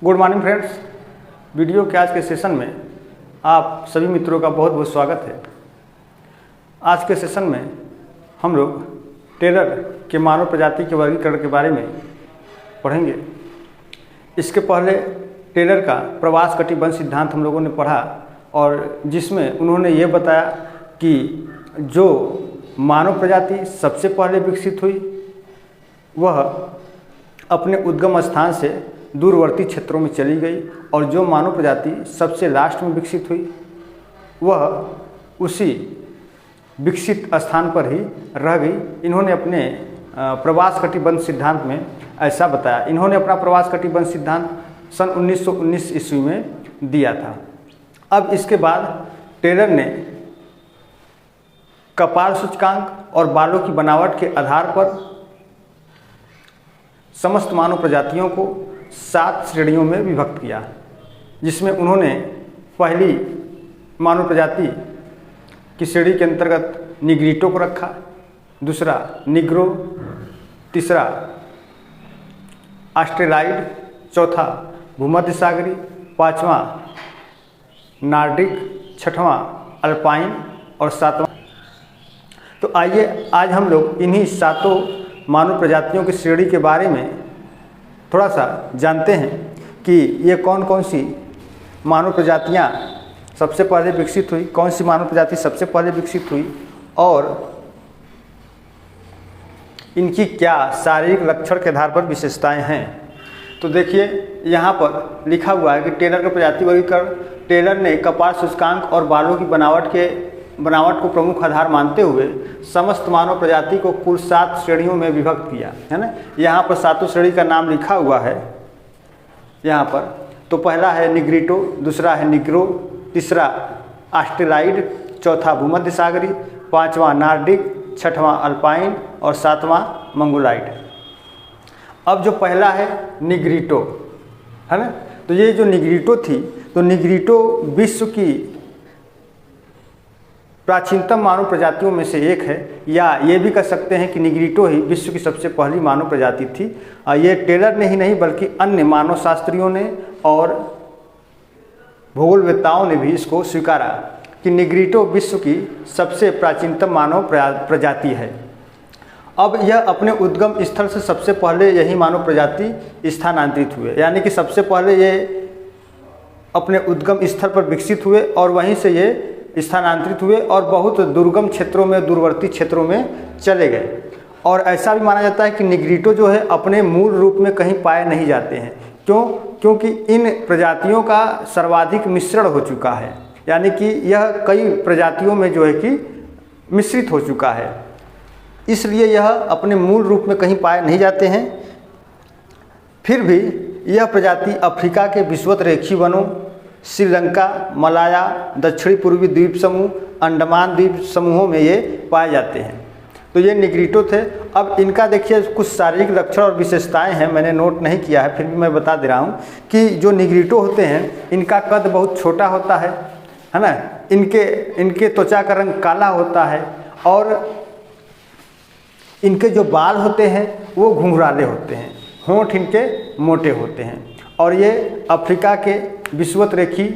Good morning friends. Video के आज के सेशन में आप सभी मित्रों का बहुत बहुत स्वागत है। आज के सेशन में हम लोग टेलर के मानव प्रजाति के वर्गीकरण के बारे में पढ़ेंगे। इसके पहले टेलर का प्रवास कटिबंध सिद्धांत हम लोगों ने पढ़ा और जिसमें उन्होंने ये बताया कि जो मानव प्रजाति सबसे पहले विकसित हुई वह अपने उद्गम स्थान से दूरवर्ती क्षेत्रों में चली गई और जो मानव प्रजाति सबसे लास्ट में विकसित हुई वह उसी विकसित स्थान पर ही रह गई। इन्होंने अपने प्रवास कटिबंध सिद्धांत में ऐसा बताया। इन्होंने अपना प्रवास कटिबंध सिद्धांत सन 1919 ईस्वी में दिया था। अब इसके बाद टेलर ने कपाल सूचकांक और बालों की बनावट के आधार पर समस्त मानव प्रजातियों को 7 श्रेणियों में विभक्त किया, जिसमें उन्होंने पहली मानव प्रजाति की श्रेणी के अंतर्गत निग्रिटो को रखा, दूसरा निग्रो, तीसरा ऑस्ट्रेलाइड, चौथा भूमध्य सागरी, पांचवा नॉर्डिक, छठवां अल्पाइन और सातवां। तो आइए आज हम लोग इन्हीं 7 मानव प्रजातियों की श्रेणी के बारे में थोड़ा सा जानते हैं कि ये कौन कौन सी मानव प्रजातियाँ सबसे पहले विकसित हुई, कौन सी मानव प्रजाति सबसे पहले विकसित हुई और इनकी क्या शारीरिक लक्षण के आधार पर विशेषताएं हैं। तो देखिए यहाँ पर लिखा हुआ है कि टेलर का प्रजाति वर्गीकरण। टेलर ने कपाल सूचकांक और बालों की बनावट को प्रमुख आधार मानते हुए समस्त मानव प्रजाति को कुल 7 श्रेणियों में विभक्त किया है ना। यहाँ पर 7 श्रेणी का नाम लिखा हुआ है यहाँ पर। तो पहला है निग्रिटो, दूसरा है निग्रो, तीसरा ऑस्ट्रेलाइड, चौथा भूमध्य सागरी, पांचवा नॉर्डिक, छठवां अल्पाइन और सातवां मंगोलाइड। अब जो पहला है निग्रिटो है ना, तो ये जो निग्रिटो थी, तो निग्रिटो विश्व की प्राचीनतम मानव प्रजातियों में से एक है, या ये भी कह सकते हैं कि निग्रिटो ही विश्व की सबसे पहली मानव प्रजाति थी। ये टेलर ने ही नहीं बल्कि अन्य मानव शास्त्रियों ने और भूगोलवेत्ताओं ने भी इसको स्वीकारा कि निग्रिटो विश्व की सबसे प्राचीनतम मानव प्रजाति है। अब यह अपने उद्गम स्थल से सबसे पहले यही मानव प्रजाति स्थानांतरित हुए, यानी कि सबसे पहले ये अपने उद्गम स्थल पर विकसित हुए और वहीं से ये स्थानांतरित हुए और बहुत दुर्गम क्षेत्रों में, दूरवर्ती क्षेत्रों में चले गए। और ऐसा भी माना जाता है कि निग्रिटो जो है अपने मूल रूप में कहीं पाए नहीं जाते हैं। क्यों? क्योंकि इन प्रजातियों का सर्वाधिक मिश्रण हो चुका है, यानी कि यह कई प्रजातियों में जो है कि मिश्रित हो चुका है, इसलिए यह अपने मूल रूप में कहीं पाए नहीं जाते हैं। फिर भी यह प्रजाति अफ्रीका के विषुवत रेखीय वनों, श्रीलंका, मलाया, दक्षिणी पूर्वी द्वीप समूह, अंडमान द्वीप समूहों में ये पाए जाते हैं। तो ये निग्रिटो थे। अब इनका देखिए कुछ शारीरिक लक्षण और विशेषताएं हैं, मैंने नोट नहीं किया है, फिर भी मैं बता दे रहा हूँ कि जो निग्रिटो होते हैं इनका कद बहुत छोटा होता है ना। इनके त्वचा का रंग काला होता है और इनके जो बाल होते हैं वो घुंघराले होते हैं, होंठ इनके मोटे होते हैं और ये अफ्रीका के विषुवत रेखीय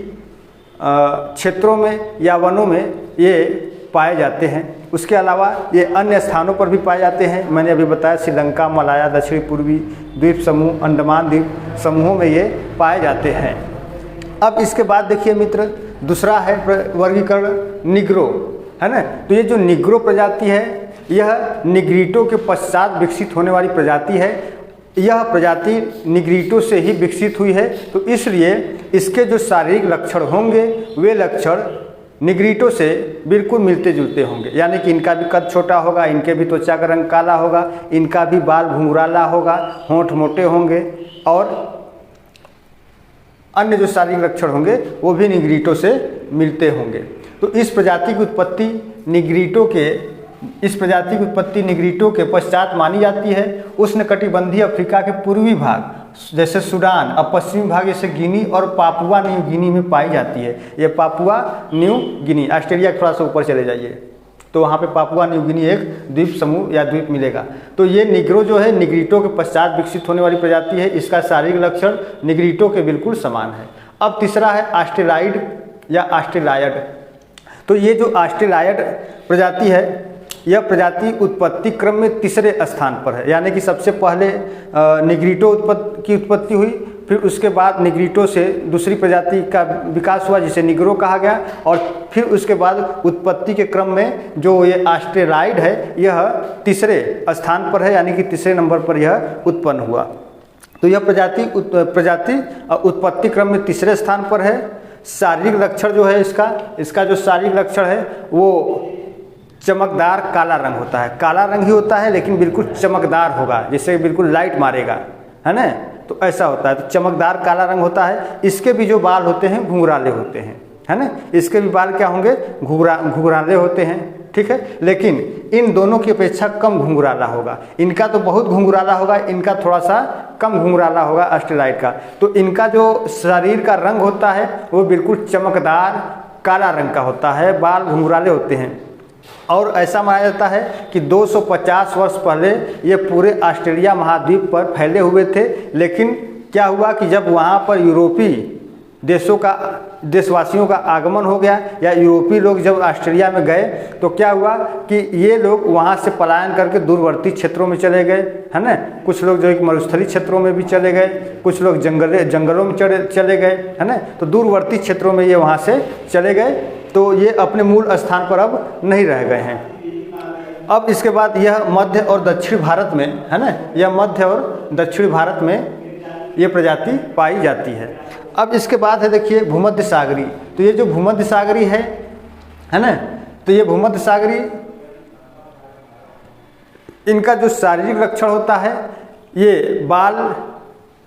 क्षेत्रों में या वनों में ये पाए जाते हैं। उसके अलावा ये अन्य स्थानों पर भी पाए जाते हैं। मैंने अभी बताया श्रीलंका, मलाया, दक्षिणी पूर्वी द्वीप समूह, अंडमान द्वीप समूहों में ये पाए जाते हैं। अब इसके बाद देखिए मित्र, दूसरा है वर्गीकरण निग्रो है ना। तो ये जो निग्रो प्रजाति है यह निग्रिटो के पश्चात विकसित होने वाली प्रजाति है। यह प्रजाति निग्रिटो से ही विकसित हुई है, तो इसलिए इसके जो शारीरिक लक्षण होंगे वे लक्षण निग्रिटो से बिल्कुल मिलते जुलते होंगे, यानी कि इनका भी कद छोटा होगा, इनके भी त्वचा का रंग काला होगा, इनका भी बाल घुंघराला होगा, होंठ मोटे होंगे और अन्य जो शारीरिक लक्षण होंगे वो भी निग्रिटो से मिलते होंगे। तो इस प्रजाति की उत्पत्ति निग्रिटो के पश्चात मानी जाती है। उष्णकटिबंधीय अफ्रीका के पूर्वी भाग जैसे सूडान, अब पश्चिमी भाग जैसे गिनी और पापुआ न्यू गिनी में पाई जाती है। ये पापुआ न्यू गिनी, ऑस्ट्रेलिया के थोड़ा सा ऊपर चले जाइए, तो वहाँ पे पापुआ न्यू गिनी एक द्वीप समूह या द्वीप मिलेगा। तो ये निग्रो जो है निग्रिटो के पश्चात विकसित होने वाली प्रजाति है। इसका शारीरिक लक्षण निग्रिटो के बिल्कुल समान है। अब तीसरा है ऑस्ट्रेलाइड या ऑस्ट्रेलायड। तो ये जो ऑस्ट्रेलायड प्रजाति है, यह प्रजाति उत्पत्ति क्रम में तीसरे स्थान पर है, यानी कि सबसे पहले निग्रिटो की उत्पत्ति हुई, फिर उसके बाद निग्रिटो से दूसरी प्रजाति का विकास हुआ जिसे निग्रो कहा गया, और फिर उसके बाद उत्पत्ति के क्रम में जो ये ऑस्ट्रेलाइड है यह तीसरे स्थान पर है, यानी कि तीसरे नंबर पर यह उत्पन्न हुआ। तो यह प्रजाति उत्पत्ति क्रम में तीसरे स्थान पर है। शारीरिक लक्षण जो है इसका जो शारीरिक लक्षण है वो चमकदार काला रंग होता है। काला रंग ही होता है लेकिन बिल्कुल चमकदार होगा, जिससे बिल्कुल लाइट मारेगा, है ना। तो ऐसा होता है, तो चमकदार काला रंग होता है। इसके भी जो बाल होते हैं घुंघराले होते हैं, है ना। इसके भी बाल क्या होंगे, घुंघराले होते हैं, ठीक है। लेकिन इन दोनों की अपेक्षा कम घुंघराला होगा। इनका तो बहुत घुंघराला होगा, इनका थोड़ा सा कम घुंघराला होगा ऑस्ट्रेलाइड का। तो इनका जो शरीर का रंग होता है वो बिल्कुल चमकदार काला रंग का होता है, बाल घुंघराले होते हैं। और ऐसा माना जाता है कि 250 वर्ष पहले ये पूरे ऑस्ट्रेलिया महाद्वीप पर फैले हुए थे। लेकिन क्या हुआ कि जब वहाँ पर यूरोपीय देशवासियों का आगमन हो गया, या यूरोपीय लोग जब ऑस्ट्रेलिया में गए, तो क्या हुआ कि ये लोग वहाँ से पलायन करके दूरवर्ती क्षेत्रों में चले गए, है ना। कुछ लोग जो है मरुस्थलीय क्षेत्रों में भी चले गए, कुछ लोग जंगलों में चले गए, है ना। तो दूरवर्ती क्षेत्रों में ये वहाँ से चले गए, तो ये अपने मूल स्थान पर अब नहीं रह गए हैं। अब इसके बाद यह मध्य और दक्षिण भारत में, है ना, यह मध्य और दक्षिण भारत में ये प्रजाति पाई जाती है। अब इसके बाद है देखिए भूमध्य सागरी। तो ये जो भूमध्य सागरी है ना, तो ये भूमध्य सागरी, इनका जो शारीरिक लक्षण होता है, ये बाल,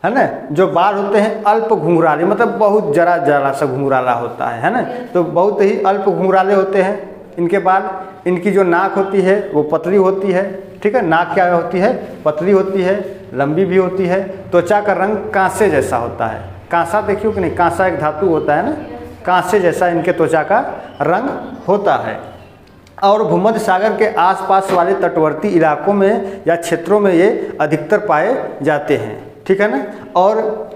है ना, जो बाल होते हैं अल्प घुंघराले, मतलब बहुत जरा सा घुंघराला होता है ना। तो बहुत ही अल्प घुंघराले होते हैं इनके बाल। इनकी जो नाक होती है वो पतली होती है, ठीक है। नाक क्या होती है, पतली होती है, लंबी भी होती है। त्वचा का रंग कांसे जैसा होता है। कांसा देखियो कि नहीं, कांसा एक धातु होता है ना, कांसे जैसा इनके त्वचा का रंग होता है। और भूमध्य सागर के आसपास वाले तटवर्ती इलाकों में या क्षेत्रों में ये अधिकतर पाए जाते हैं, ठीक है ना। और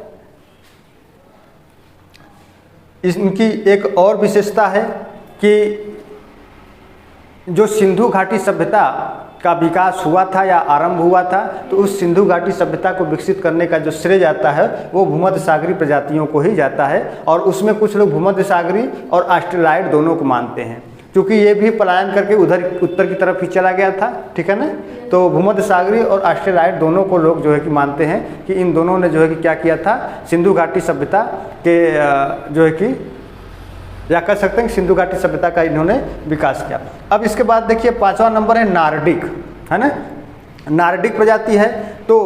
इनकी एक और विशेषता है कि जो सिंधु घाटी सभ्यता का विकास हुआ था या आरंभ हुआ था, तो उस सिंधु घाटी सभ्यता को विकसित करने का जो श्रेय जाता है वो भूमध्य सागरी प्रजातियों को ही जाता है। और उसमें कुछ लोग भूमध्य सागरी और ऑस्ट्रेलाइड दोनों को मानते हैं, क्योंकि ये भी पलायन करके उधर उत्तर की तरफ ही चला गया था, ठीक है ना। तो भूमध्य सागरी और ऑस्ट्रेलाइड दोनों को लोग जो है कि मानते हैं कि इन दोनों ने जो है कि क्या किया था, सिंधु घाटी सभ्यता के जो है कि या कह सकते हैं कि सिंधु घाटी सभ्यता का इन्होंने विकास किया। अब इसके बाद देखिए 5वां नंबर है नार्डिक, है ना। नार्डिक प्रजाति है। तो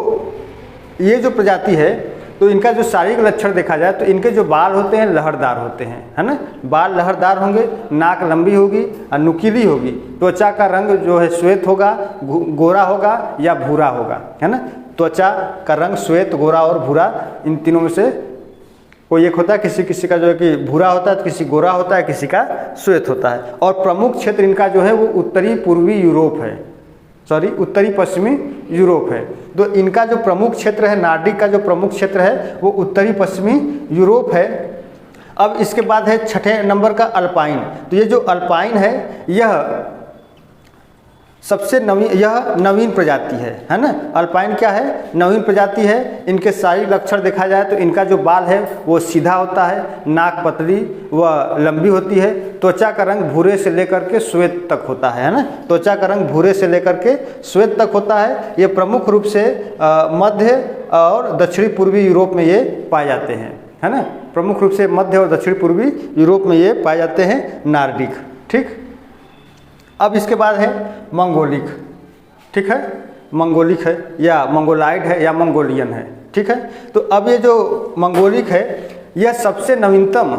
ये जो प्रजाति है, तो इनका जो शारीरिक लक्षण देखा जाए तो इनके जो बाल होते हैं लहरदार होते हैं, है ना। बाल लहरदार होंगे, नाक लंबी होगी और नुकीली होगी। त्वचा का रंग जो है श्वेत होगा, गोरा होगा या भूरा होगा, है ना। त्वचा का रंग श्वेत, गोरा और भूरा, इन तीनों में से कोई एक होता है। किसी का जो है कि भूरा होता है, तो किसी गोरा होता है, किसी का श्वेत होता है। और प्रमुख क्षेत्र इनका जो है वो उत्तरी पूर्वी यूरोप है, उत्तरी पश्चिमी यूरोप है। तो इनका जो प्रमुख क्षेत्र है, नार्डिक का जो प्रमुख क्षेत्र है वो उत्तरी पश्चिमी यूरोप है। अब इसके बाद है 6ठे नंबर का अल्पाइन। तो ये जो अल्पाइन है यह सबसे नवीन प्रजाति है ना। अल्पाइन क्या है, नवीन प्रजाति है। इनके शारीरिक लक्षण देखा जाए तो इनका जो बाल है वो सीधा होता है, नाक पतली व लंबी होती है। त्वचा का रंग भूरे से लेकर के श्वेत तक होता है ना। त्वचा का रंग भूरे से लेकर के श्वेत तक होता है। ये प्रमुख रूप से मध्य और दक्षिणी पूर्वी यूरोप में ये पाए जाते हैं, है ना। प्रमुख रूप से मध्य और दक्षिणी पूर्वी यूरोप में ये पाए जाते हैं नार्डिक, ठीक। अब इसके बाद है मंगोलिक, ठीक है। मंगोलिक है या मंगोलाइड है या मंगोलियन है, ठीक है। तो अब ये जो मंगोलिक है यह सबसे नवीनतम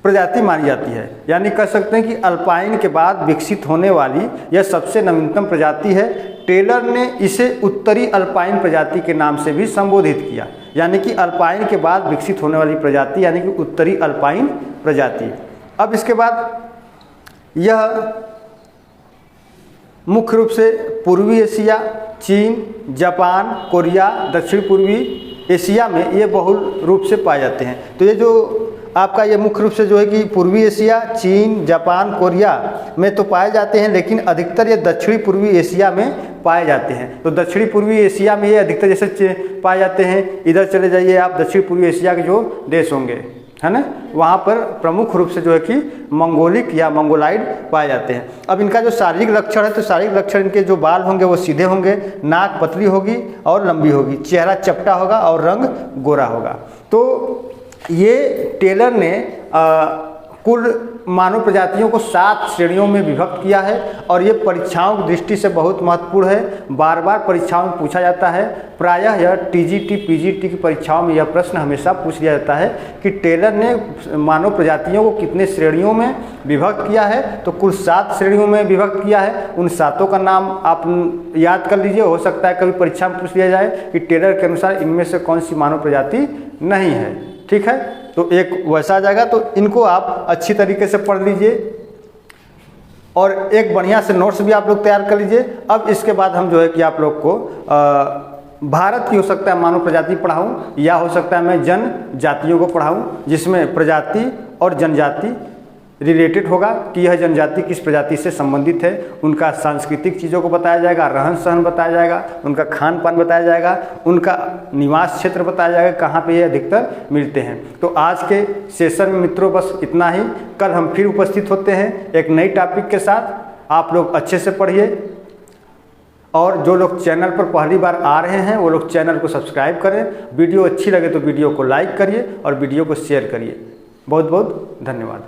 प्रजाति मानी जाती है, यानी कह सकते हैं कि अल्पाइन के बाद विकसित होने वाली यह सबसे नवीनतम प्रजाति है। टेलर ने इसे उत्तरी अल्पाइन प्रजाति के नाम से भी संबोधित किया, यानी कि अल्पाइन के बाद विकसित होने वाली प्रजाति, यानी कि उत्तरी अल्पाइन प्रजाति। अब इसके बाद यह मुख्य रूप से पूर्वी एशिया, चीन, जापान, कोरिया, दक्षिण पूर्वी एशिया में ये बहुल रूप से पाए जाते हैं। तो ये जो आपका ये मुख्य रूप से जो है कि पूर्वी एशिया, चीन, जापान, कोरिया में तो पाए जाते हैं, लेकिन अधिकतर ये दक्षिणी पूर्वी एशिया में पाए जाते हैं। तो दक्षिणी पूर्वी एशिया में ये अधिकतर जैसे पाए जाते हैं। इधर चले जाइए आप, दक्षिण पूर्वी एशिया के जो देश होंगे, है ना, वहाँ पर प्रमुख रूप से जो है कि मंगोलिक या मंगोलाइड पाए जाते हैं। अब इनका जो शारीरिक लक्षण है, तो शारीरिक लक्षण इनके जो बाल होंगे वो सीधे होंगे, नाक पतली होगी और लंबी होगी, चेहरा चपटा होगा और रंग गोरा होगा। तो ये टेलर ने कुल मानव प्रजातियों को 7 श्रेणियों में विभक्त किया है और ये परीक्षाओं की दृष्टि से बहुत महत्वपूर्ण है। बार बार परीक्षाओं में पूछा जाता है। प्रायः यह टीजीटी, पीजीटी की परीक्षाओं में यह प्रश्न हमेशा पूछ लिया जाता है कि टेलर ने मानव प्रजातियों को कितने श्रेणियों में विभक्त किया है। तो कुल 7 श्रेणियों में विभक्त किया है। उन 7 का नाम आप याद कर लीजिए, हो सकता है कभी परीक्षा में पूछ लिया जाए कि टेलर के अनुसार इनमें से कौन सी मानव प्रजाति नहीं है। ठीक है, तो एक वैसा आ जाएगा। तो इनको आप अच्छी तरीके से पढ़ लीजिए और एक बढ़िया से नोट्स भी आप लोग तैयार कर लीजिए। अब इसके बाद हम जो है कि आप लोग को भारत की हो सकता है मानव प्रजाति पढ़ाऊं, या हो सकता है मैं जनजातियों को पढ़ाऊं, जिसमें प्रजाति और जनजाति रिलेटेड होगा कि यह जनजाति किस प्रजाति से संबंधित है। उनका सांस्कृतिक चीज़ों को बताया जाएगा, रहन सहन बताया जाएगा, उनका खान पान बताया जाएगा, उनका निवास क्षेत्र बताया जाएगा, कहाँ पे ये अधिकतर मिलते हैं। तो आज के सेशन में मित्रों बस इतना ही। कल हम फिर उपस्थित होते हैं एक नई टॉपिक के साथ। आप लोग अच्छे से पढ़िए और जो लोग चैनल पर पहली बार आ रहे हैं वो लोग चैनल को सब्सक्राइब करें। वीडियो अच्छी लगे तो वीडियो को लाइक करिए और वीडियो को शेयर करिए। बहुत बहुत धन्यवाद।